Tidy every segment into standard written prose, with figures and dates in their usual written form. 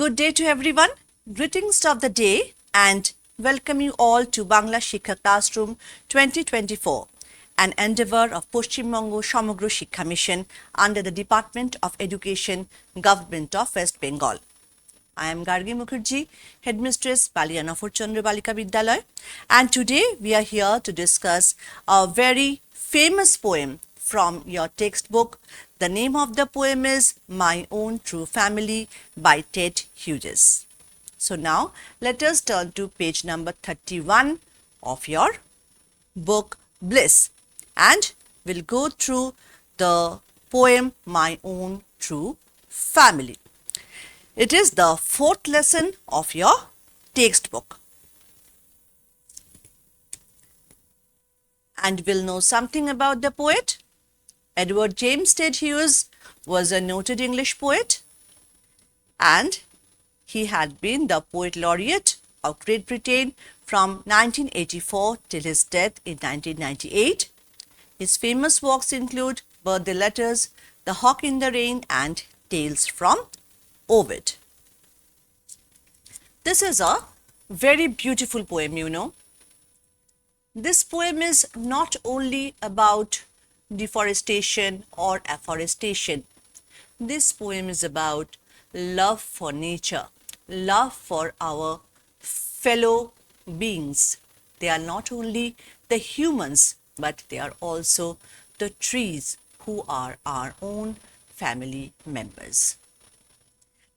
Good day to everyone. Greetings of the day and welcome you all to Bangla Shikha Classroom 2024, an endeavor of Poshchimbango Samagro Shikha Mission under the Department of Education, Government of West Bengal. I am Gargi Mukherjee, Headmistress Balianafor Chandra Balika Vidyalaya, and today we are here to discuss a very famous poem from your textbook. The name of the poem is My Own True Family by Ted Hughes. So now let us turn to page number 31 of your book Bliss, and we'll go through the poem My Own True Family. It is the fourth lesson of your textbook. And we'll know something about the poet. Edward James Ted Hughes was a noted English poet, and he had been the Poet Laureate of Great Britain from 1984 till his death in 1998. His famous works include Birthday Letters, The Hawk in the Rain, and Tales from Ovid. This is a very beautiful poem, you know. This poem is not only about deforestation or afforestation. This poem is about love for nature, love for our fellow beings. They are not only the humans, but they are also the trees who are our own family members.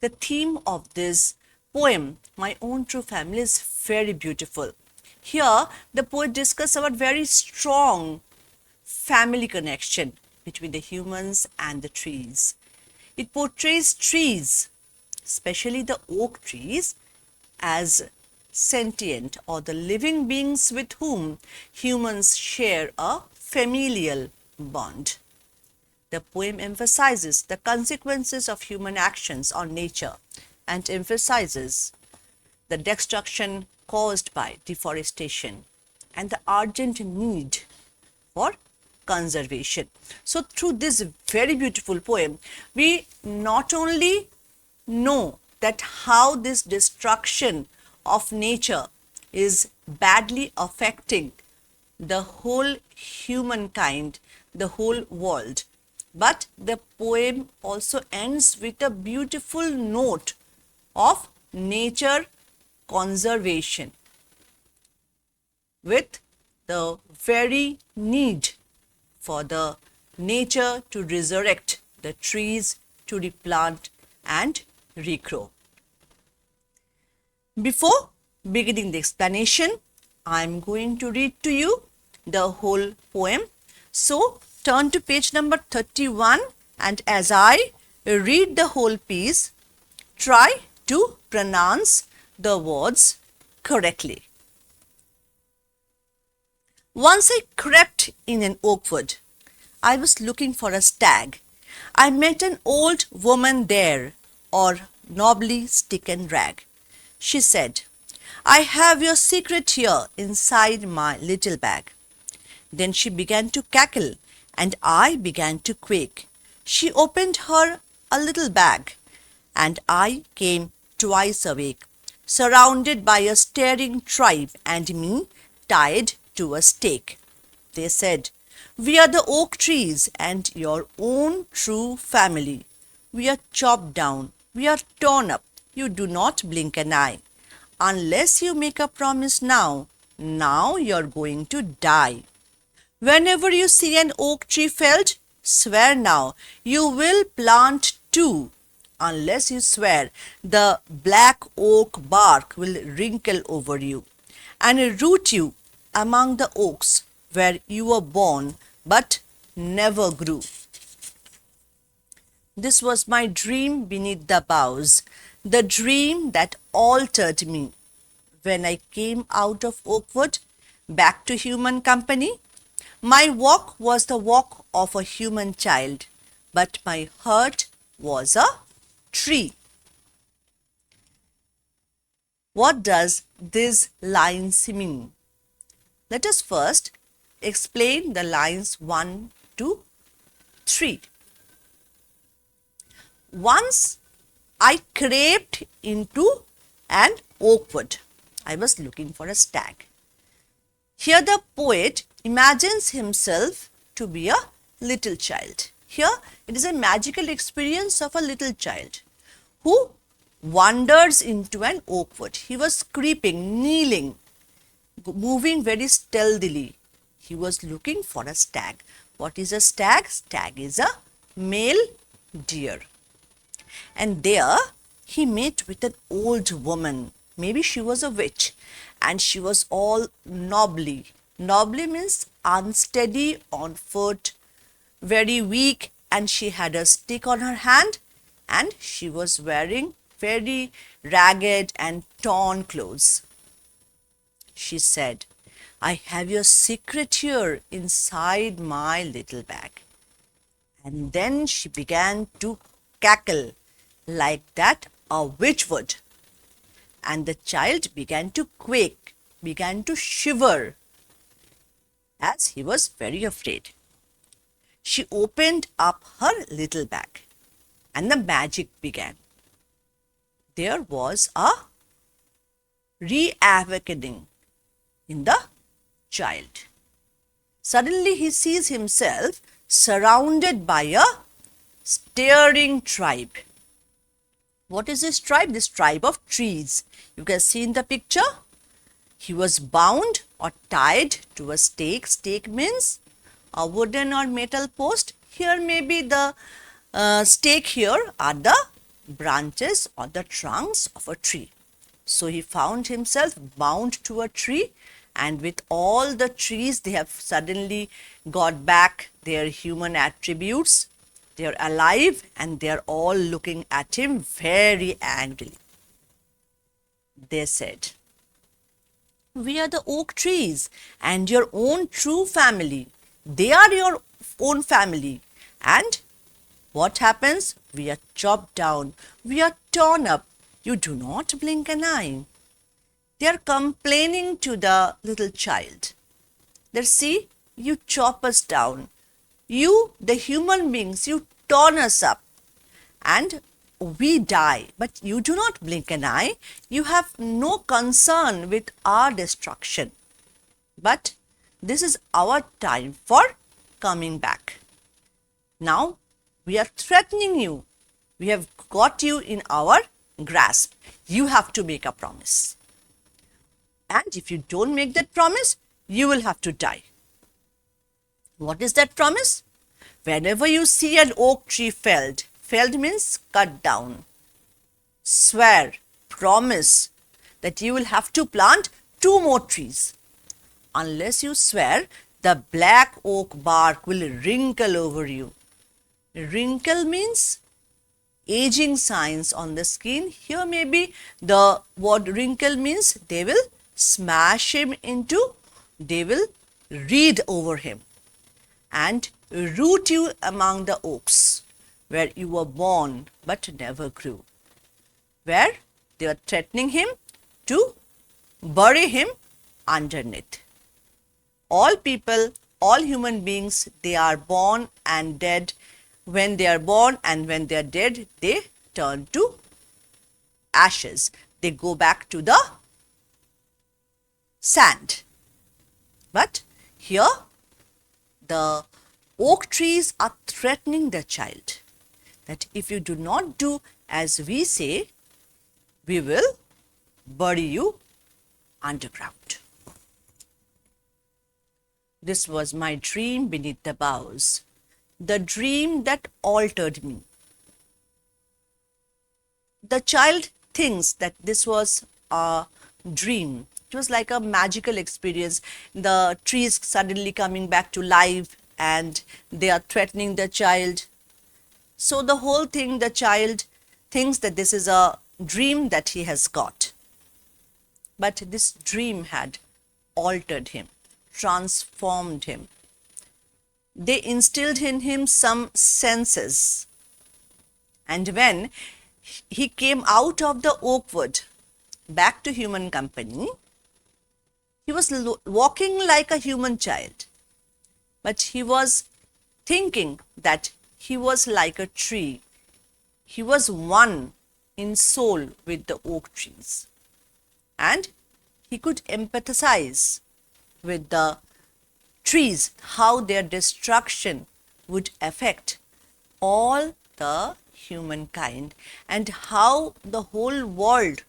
The theme of this poem, My Own True Family, is very beautiful. Here, the poet discusses about very strong family connection between the humans and the trees. It portrays trees, especially the oak trees, as sentient or the living beings with whom humans share a familial bond. The poem emphasizes the consequences of human actions on nature and emphasizes the destruction caused by deforestation and the urgent need for conservation. So through this very beautiful poem, we not only know that how this destruction of nature is badly affecting the whole humankind, the whole world, but the poem also ends with a beautiful note of nature conservation, with the very need for the nature to resurrect, the trees to replant and regrow. Before beginning the explanation, I am going to read to you the whole poem. So turn to page number 31, and as I read the whole piece, try to pronounce the words correctly. Once I crept in an oak wood. I was looking for a stag. I met an old woman there, or nobly stick and rag. She said, I have your secret here inside my little bag. Then she began to cackle, and I began to quake. She opened her a little bag, and I came twice awake, surrounded by a staring tribe and me tied to a stake. They said, we are the oak trees and your own true family. We are chopped down, we are torn up, you do not blink an eye. Unless you make a promise now you're going to die. Whenever you see an oak tree felled, swear now, you will plant two. Unless you swear, the black oak bark will wrinkle over you and root you among the oaks where you were born but never grew. This was my dream beneath the boughs, the dream that altered me. When I came out of Oakwood, back to human company, my walk was the walk of a human child, but my heart was a tree. What does these lines mean? Let us first explain the lines 1 to 3. Once I crept into an oak wood. I was looking for a stag. Here the poet imagines himself to be a little child. Here it is a magical experience of a little child who wanders into an oak wood. He was creeping, kneeling, moving very stealthily. He was looking for a stag. What is a stag? Stag is a male deer. And there he met with an old woman. Maybe she was a witch, and she was all knobbly. Knobbly means unsteady on foot, very weak, and she had a stick on her hand, and she was wearing very ragged and torn clothes. She said, I have your secret here inside my little bag. And then she began to cackle like that a witch would. And the child began to quake, began to shiver, as he was very afraid. She opened up her little bag, and the magic began. There was a reawakening in the child. Suddenly he sees himself surrounded by a staring tribe. What is this tribe? This tribe of trees. You can see in the picture. He was bound or tied to a stake. Stake means a wooden or metal post. Here maybe the stake here are the branches or the trunks of a tree. So he found himself bound to a tree, and with all the trees, they have suddenly got back their human attributes. They are alive and they are all looking at him very angrily. They said, we are the oak trees and your own true family. They are your own family. And what happens? We are chopped down. We are torn up. You do not blink an eye. They are complaining to the little child. They see, you chop us down. You, the human beings, you torn us up and we die. But you do not blink an eye. You have no concern with our destruction. But this is our time for coming back. Now we are threatening you. We have got you in our grasp. You have to make a promise. And if you don't make that promise, you will have to die. What is that promise? Whenever you see an oak tree felled means cut down. Swear, promise that you will have to plant 2 more trees. Unless you swear, the black oak bark will wrinkle over you. Wrinkle means aging signs on the skin. Here maybe the word wrinkle means they will smash him into, they will read over him and root you among the oaks where you were born but never grew, where they are threatening him to bury him underneath. All people, all human beings, they are born and dead. When they are born and when they are dead, they turn to ashes. They go back to the sand. But here the oak trees are threatening the child that if you do not do as we say, we will bury you underground. This was my dream beneath the boughs, the dream that altered me. The child thinks that this was a dream. It was like a magical experience. The trees suddenly coming back to life and they are threatening the child. So the whole thing, the child thinks that this is a dream that he has got. But this dream had altered him, transformed him. They instilled in him some senses. And when he came out of the oak wood back to human company, he was walking like a human child, but he was thinking that he was like a tree. He was one in soul with the oak trees, and he could empathize with the trees, how their destruction would affect all the humankind, and how the whole world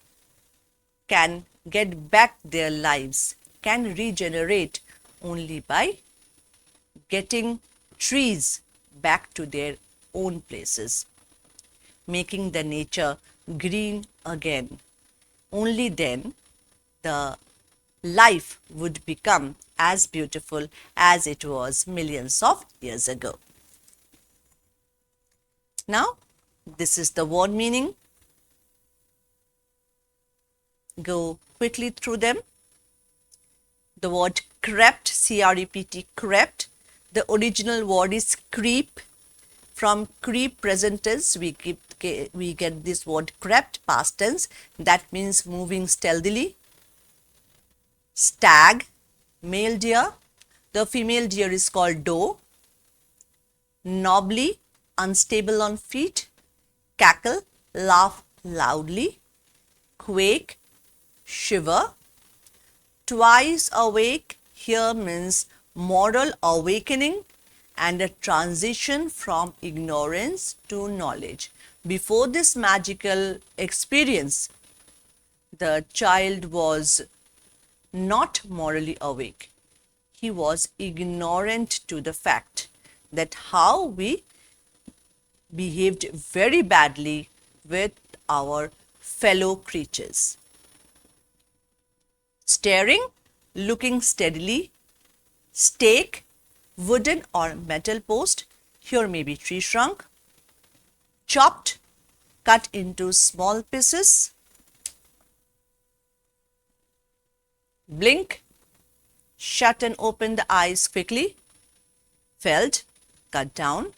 can get back their lives, can regenerate only by getting trees back to their own places, making the nature green again. Only then the life would become as beautiful as it was millions of years ago. Now, this is the word meaning. Go quickly through them. The word crept, C-R-E-P-T, crept. The original word is creep. From creep present tense, we get this word crept, past tense. That means moving stealthily. Stag, male deer. The female deer is called doe. Knobbly, unstable on feet. Cackle, laugh loudly. Quake, shiver. Twice awake here means moral awakening and a transition from ignorance to knowledge. Before this magical experience, the child was not morally awake. He was ignorant to the fact that how we behaved very badly with our fellow creatures. Staring, looking steadily. Stake, wooden or metal post, here may be tree trunk. Chopped, cut into small pieces. Blink, shut and open the eyes quickly. Felled, cut down.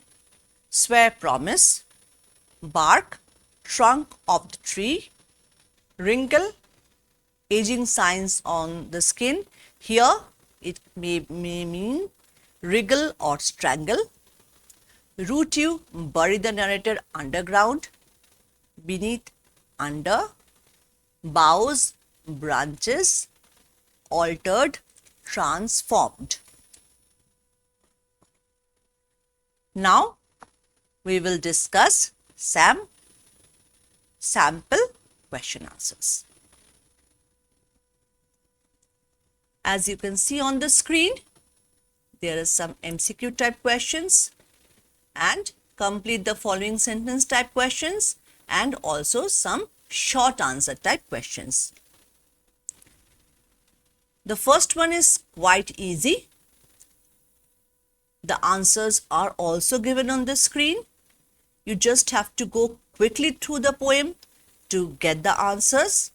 Swear, promise. Bark, trunk of the tree. Wrinkle, aging signs on the skin. Here it may mean wriggle or strangle. Root you, bury the narrator underground, beneath, under. Boughs, branches. Altered, transformed. Now we will discuss some sample question answers. As you can see on the screen, there are some MCQ type questions, and complete the following sentence type questions, and also some short answer type questions. The first one is quite easy. The answers are also given on the screen. You just have to go quickly through the poem to get the answers.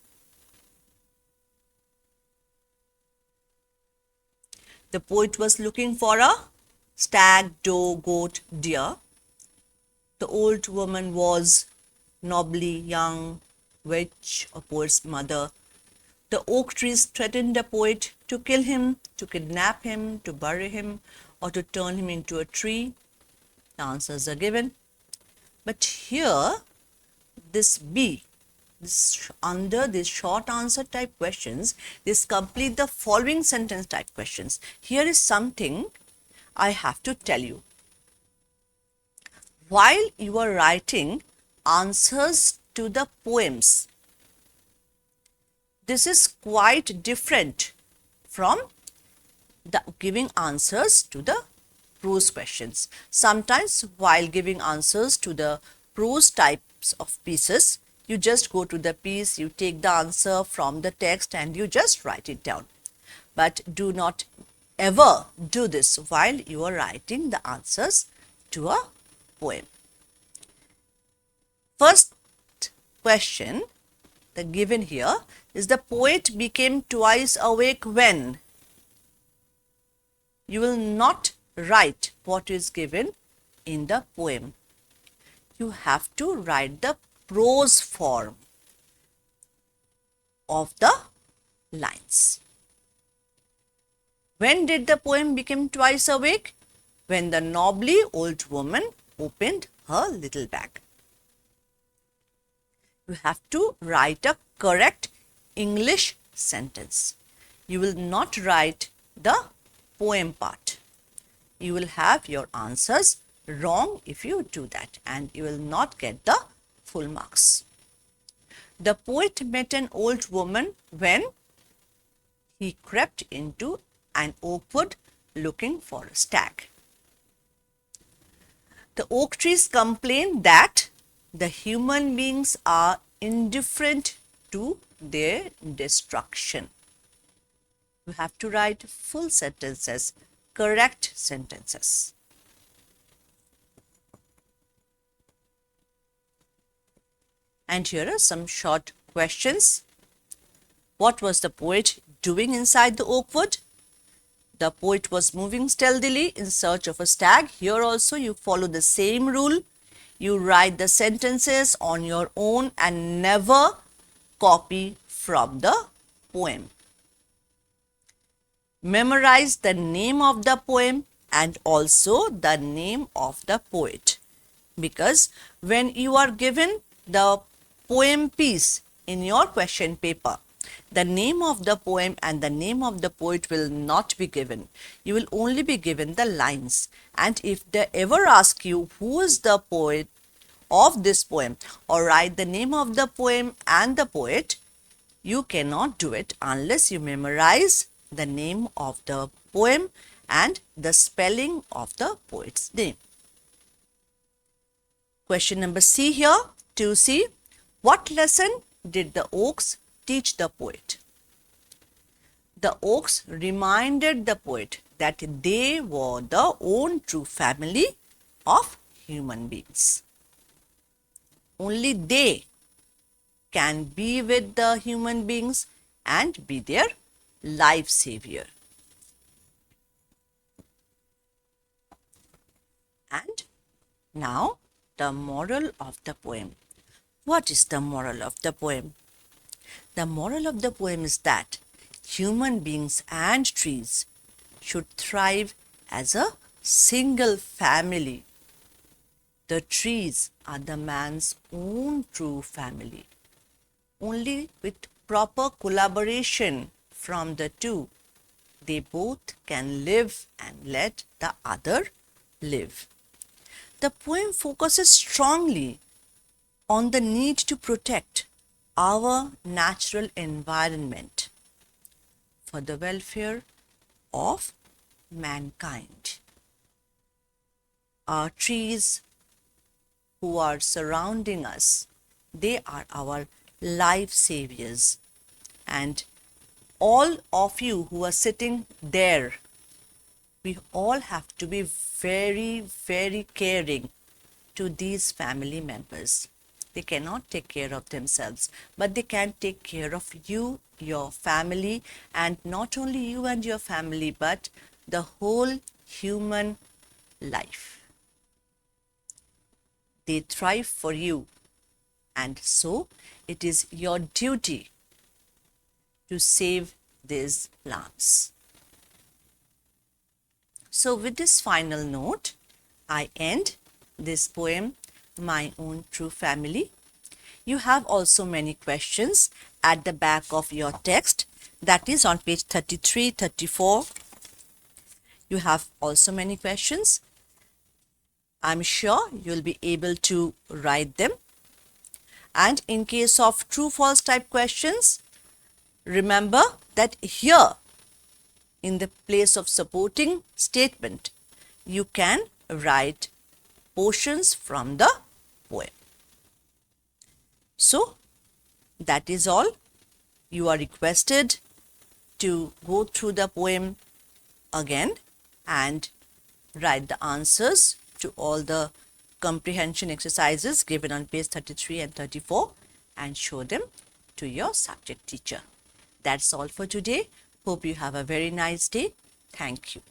The poet was looking for a stag, doe, goat, deer. The old woman was nobly young witch, a poet's mother. The oak trees threatened the poet to kill him, to kidnap him, to bury him, or to turn him into a tree. The answers are given. But here, this B, under this short answer type questions, this complete the following sentence type questions. Here is something I have to tell you. While you are writing answers to the poems, this is quite different from the giving answers to the prose questions. Sometimes while giving answers to the prose types of pieces, you just go to the piece, you take the answer from the text and you just write it down. But do not ever do this while you are writing the answers to a poem. First question, the given here is the poet became twice awake when. You will not write what is given in the poem. You have to write the prose form of the lines. When did the poem become twice awake? When the nobly old woman opened her little bag. You have to write a correct English sentence. You will not write the poem part. You will have your answers wrong if you do that, and you will not get the full marks. The poet met an old woman when he crept into an oak wood looking for a stag. The oak trees complain that the human beings are indifferent to their destruction. You have to write full sentences, correct sentences. And here are some short questions. What was the poet doing inside the oak wood? The poet was moving stealthily in search of a stag. Here also you follow the same rule. You write the sentences on your own and never copy from the poem. Memorize the name of the poem and also the name of the poet, because when you are given the poem piece in your question paper, the name of the poem and the name of the poet will not be given. You will only be given the lines. And if they ever ask you who is the poet of this poem, or write the name of the poem and the poet, you cannot do it unless you memorize the name of the poem and the spelling of the poet's name. Question number C here, 2C. What lesson did the oaks teach the poet? The oaks reminded the poet that they were the own true family of human beings. Only they can be with the human beings and be their life savior. And now the moral of the poem. What is the moral of the poem? The moral of the poem is that human beings and trees should thrive as a single family. The trees are the man's own true family. Only with proper collaboration from the two, they both can live and let the other live. The poem focuses strongly on the need to protect our natural environment for the welfare of mankind. Our trees who are surrounding us, they are our life saviors. And all of you who are sitting there, we all have to be very, very caring to these family members. They cannot take care of themselves, but they can take care of you, your family, and not only you and your family, but the whole human life. They thrive for you, and so it is your duty to save these plants. So with this final note, I end this poem, My Own True Family. You have also many questions at the back of your text, that is on page 33, 34. You have also many questions. I'm sure you'll be able to write them. And in case of true false type questions, remember that here in the place of supporting statement, you can write portions from the poem. So that is all. You are requested to go through the poem again and write the answers to all the comprehension exercises given on page 33 and 34 and show them to your subject teacher. That's all for today. Hope you have a very nice day. Thank you.